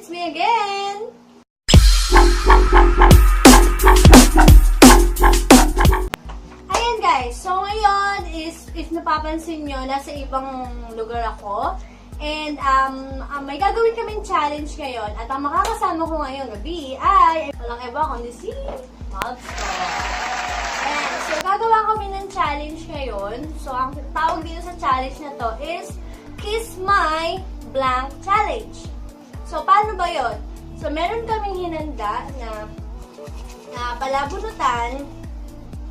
it's me again! Ayan guys, so ngayon is, if napapansin nyo, nasa ibang lugar ako. And may gagawin kaming challenge ngayon. At ang makakasama ko ngayong gabi ay walang iba kundi si Mabs. Ayan, so gagawa kami ng challenge ngayon. So ang tawag dito sa challenge na to is Kiss My Blank Challenge. So paano ba yon? So meron kaming hinanda na palabunutan.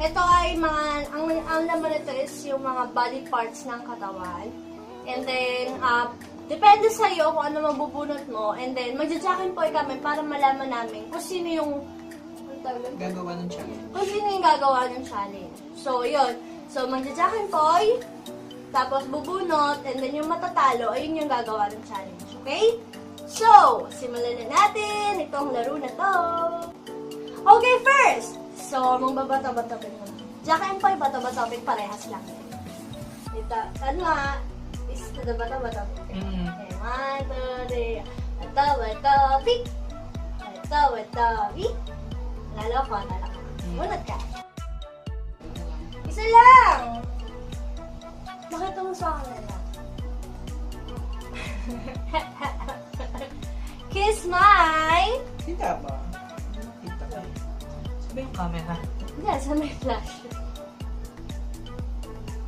Ito ay mga, ang laman nito is yung mga body parts ng katawan. And then, depende sa'yo kung ano mabubunot mo. And then, magja-jackin po kami para malaman namin kung sino yung gagawa ng challenge. Kung sino yung gagawa ng challenge. So, yun. So, magja-jackin po, tapos bubunot, and then yung matatalo, ayun yung gagawa ng challenge. Okay? So, simulan na natin itong laro na to. Okay, first! So, magbabato-batopin mo. Jackin po, bato-batopin, parehas lang. Ito, ano nga, is to the bato-batopin. Okay, 1, 2, 3. Bato-batopin. Bato-batopin. Lalo ko. Munod ka. Isa lang! Bakit mo sa akin na lang? Kiss my... Kita ba? Kita ba? Sabi yung camera. Hindi, sa may flash.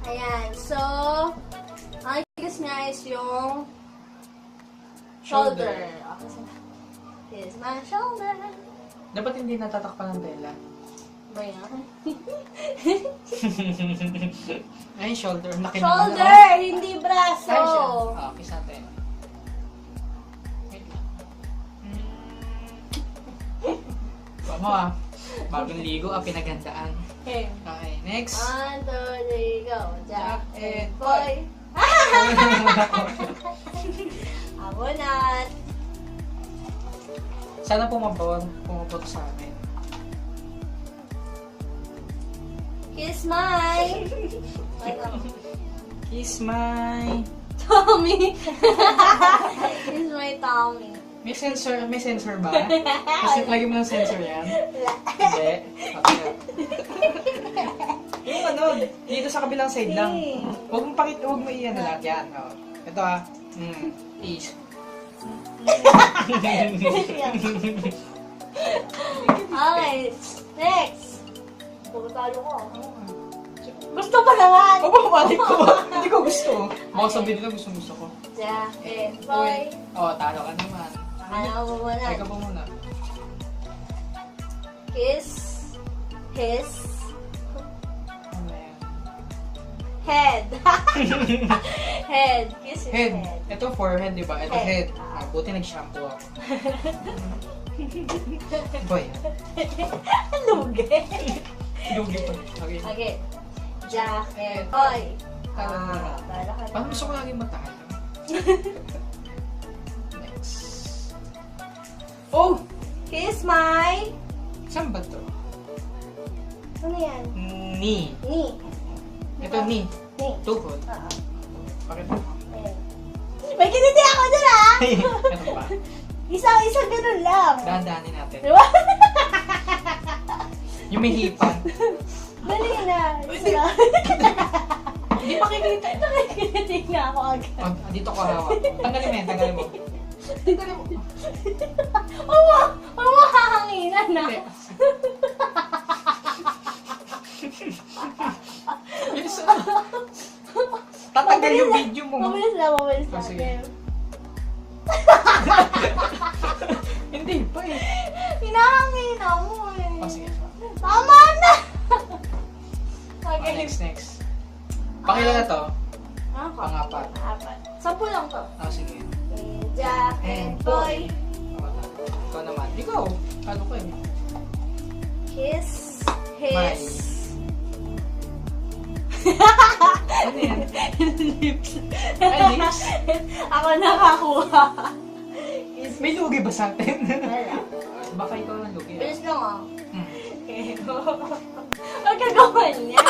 Ayan, so... ang kiss niya is yung... shoulder. Okay, so... kiss my shoulder. Dapat hindi natatakpan ng tela. Ba yan? Ay, shoulder. Laki Shoulder, hindi braso. Ay, siya. Kiss natin. Wait lang. Vamos bagong ligo, pinagandaan. Okay. Okay, next. 1, 2, 3, go. Jack and boy. Abunat. Sana pumabor sa amin. Kiss my... Kiss my... Tommy. Kiss my Tommy. May sensor ba? Kasi lagi mo ng sensor yan? Hindi. Okay. Yung ano, dito sa kabilang side lang. Huwag mo iyan na lahat yan. Oh. Ito Peace. Okay, next. Pagkatalo ko. Gusto pa naman! Balik ko. Hindi ko gusto. Baka sabihin nila gusto ko. Jack and boy. Talo ka naman. Ano mo muna? Ay ka pa muna. Kiss. Kiss. Ano yan? Head. Head. Kiss his head. Ito forehead, di ba? Ito head. Buti nag-shampoo ako. Boy. Lugi. Lugi pa. Okay. Okay. Jack and boy. Talo ka. Paano gusto ko laging matalo? Next. Oh! Kiss my... Saan ba to? Ano yan? Knee. Knee. Ito knee. Knee. Tuhod. Bakit mo? May kiniti ako dyan Ano ba? Isa ganun lang. Dahan-dahanin natin. Diba? Yung may hipan. Dali na. Isa lang. Hindi pa kinita. Nakikiniti nga ako agad. Dito ko hawak. Tanggalin mo. Tanggalin mo. Hahanginan na. Bilis na. Tatanggal yung video mo. Mabilis lang. Sige. Hindi pa eh. Hinahanginan mo eh. Sige. Tama na! Okay. Next. Pakilala to. Pang-apat. Pang-apat. 10 lang to. Sige. Jack and boy. Ikaw naman. Ikaw. Ano ko eh? Kiss his... Ano yan? lips. Ay, lips? Ako nakakuha. May lugi ba sa atin? Wala. Baka ikaw ang lugi. Bilis lang ah. Huwag ka gawan yan.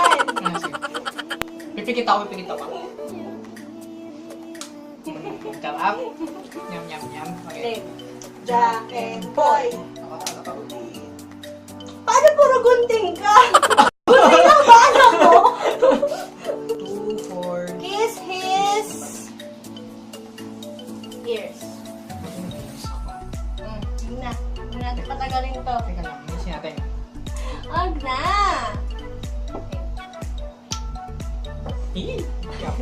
Pipikit ako. Sarap. Nyam. Okay. Jack, and Poy. Nakatalo ka ulit. Paano puro gunting ka? Gunting lang ba alam mo? 2, 4. Kiss his ears. Sige na. Huwag natin patagalin to. Teka lang, inisin natin. Huwag na. Jack.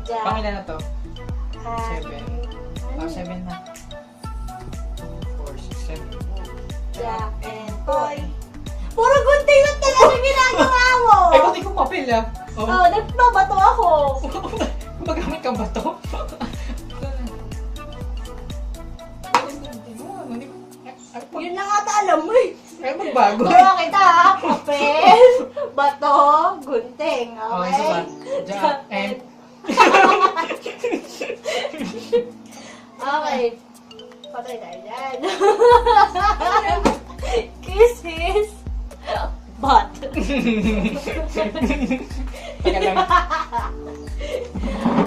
Jack. Pangilan na to? and- 7. Ano? 7 na. 2, 4, 6, 7. Jack and Poy. Puro gunting lang talaga ginagawa mo. Ay, pati ko papel ah. Oh, nagbabato ako. Magamit ka ba to? Yun na nga alam mo eh. Ay, magbago. Tuwa kita ha. Papel, bato, gunting. Oh, Okay? isa pa. Jack and... Okay. Patay tayo dyan. Kiss his butt. Teka lang.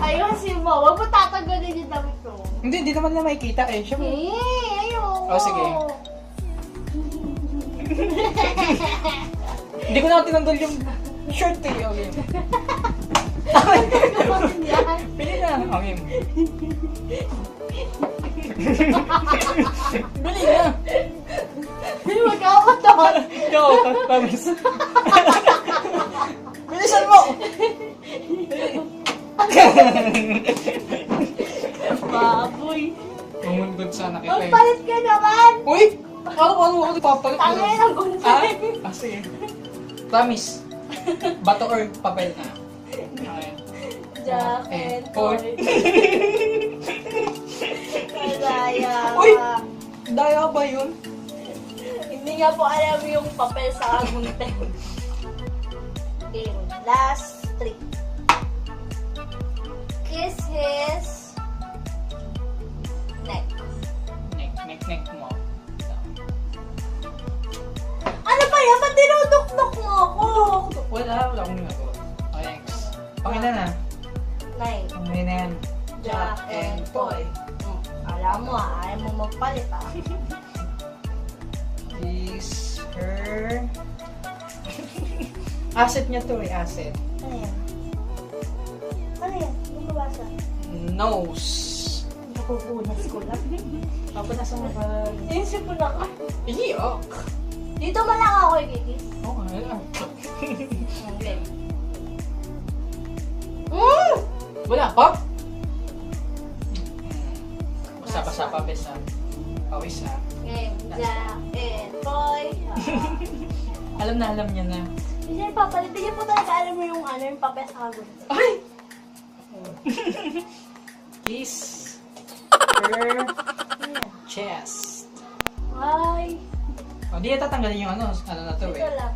Ayusin mo. Huwag mo tatanggalin yung damit mo. Hindi naman na makikita eh. Siyempre. Ayoko. Oh, sige. Hindi ko na tinanggal yung shirt eh. Okay. Pili na. Okay. Pili na. Huwag ka matot. Ikaw, promise. Bilisan mo! Baboy. Umungkod sana kita eh. Magpalit ka naman. Uy! Ano ako papalit? Tangay ng gunting. Sige. Promise. Bato or papel na. Okay. Jack and Poy. Poy. Kalaya. Uy! Daya ba yun? Hindi nga po alam yung papel sa gunting. Okay, last 3. Kiss his neck. Neck mo. Ano ba yan? Ba't dinudukdok mo ako? Wala akong ginagawa. Okay, next. Pangilan na. 9. Pangilan na yan. Jack and Poy. Alam mo ayaw mo magpalit Is her... Asset niya to eh, asset. Ano yan? Ano yan? Hindi ko basa. Nose. Napupunas ko lang. Papunasa mo ba? Inisip mo na ka. Iyok! Dito man lang ako ikikis. Oo, nga. Okay. Wala pa? Basa-basa pa, besa. Pawis ha. Okay. Jack and Poy. Alam niya na. Hindi niya ipapalit. Hindi niya po talaga alam mo yung ano, yung papel sa kagun. Ay! Kiss her chest. Ay. O, di tatanggalin yung ano na to Ito eh. lang.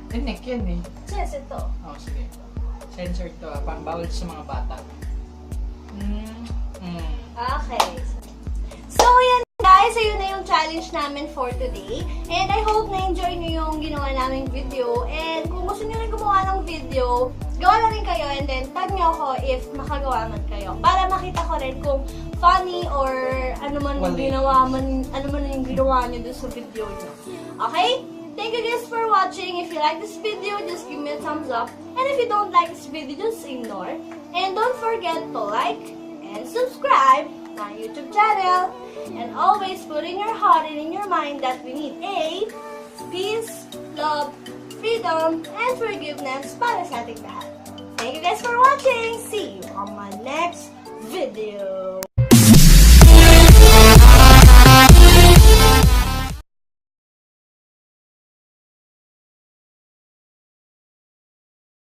Eh, neck yan eh. Chest ito. Oh, sige. Censored to ah. Pang bawal sa mga bata. Okay. So, yan guys. Ayun na yung challenge namin for today. And I hope na-enjoy nyo yung ginawa naming video. And kung gusto nyo rin gumawa ng video, gawa na rin kayo. And then, tag nyo ako if makagawa man kayo. Para makita ko rin kung funny or ano man yung ginawa man, ano man yung ginawa nyo dun sa video nyo. Okay? Thank you guys for watching. If you like this video, just give me a thumbs up. And if you don't like this video, just ignore. And don't forget to like and subscribe to my YouTube channel. And always put in your heart and in your mind that we need a peace, love, freedom, and forgiveness para sa ating lahat. Thank you guys for watching!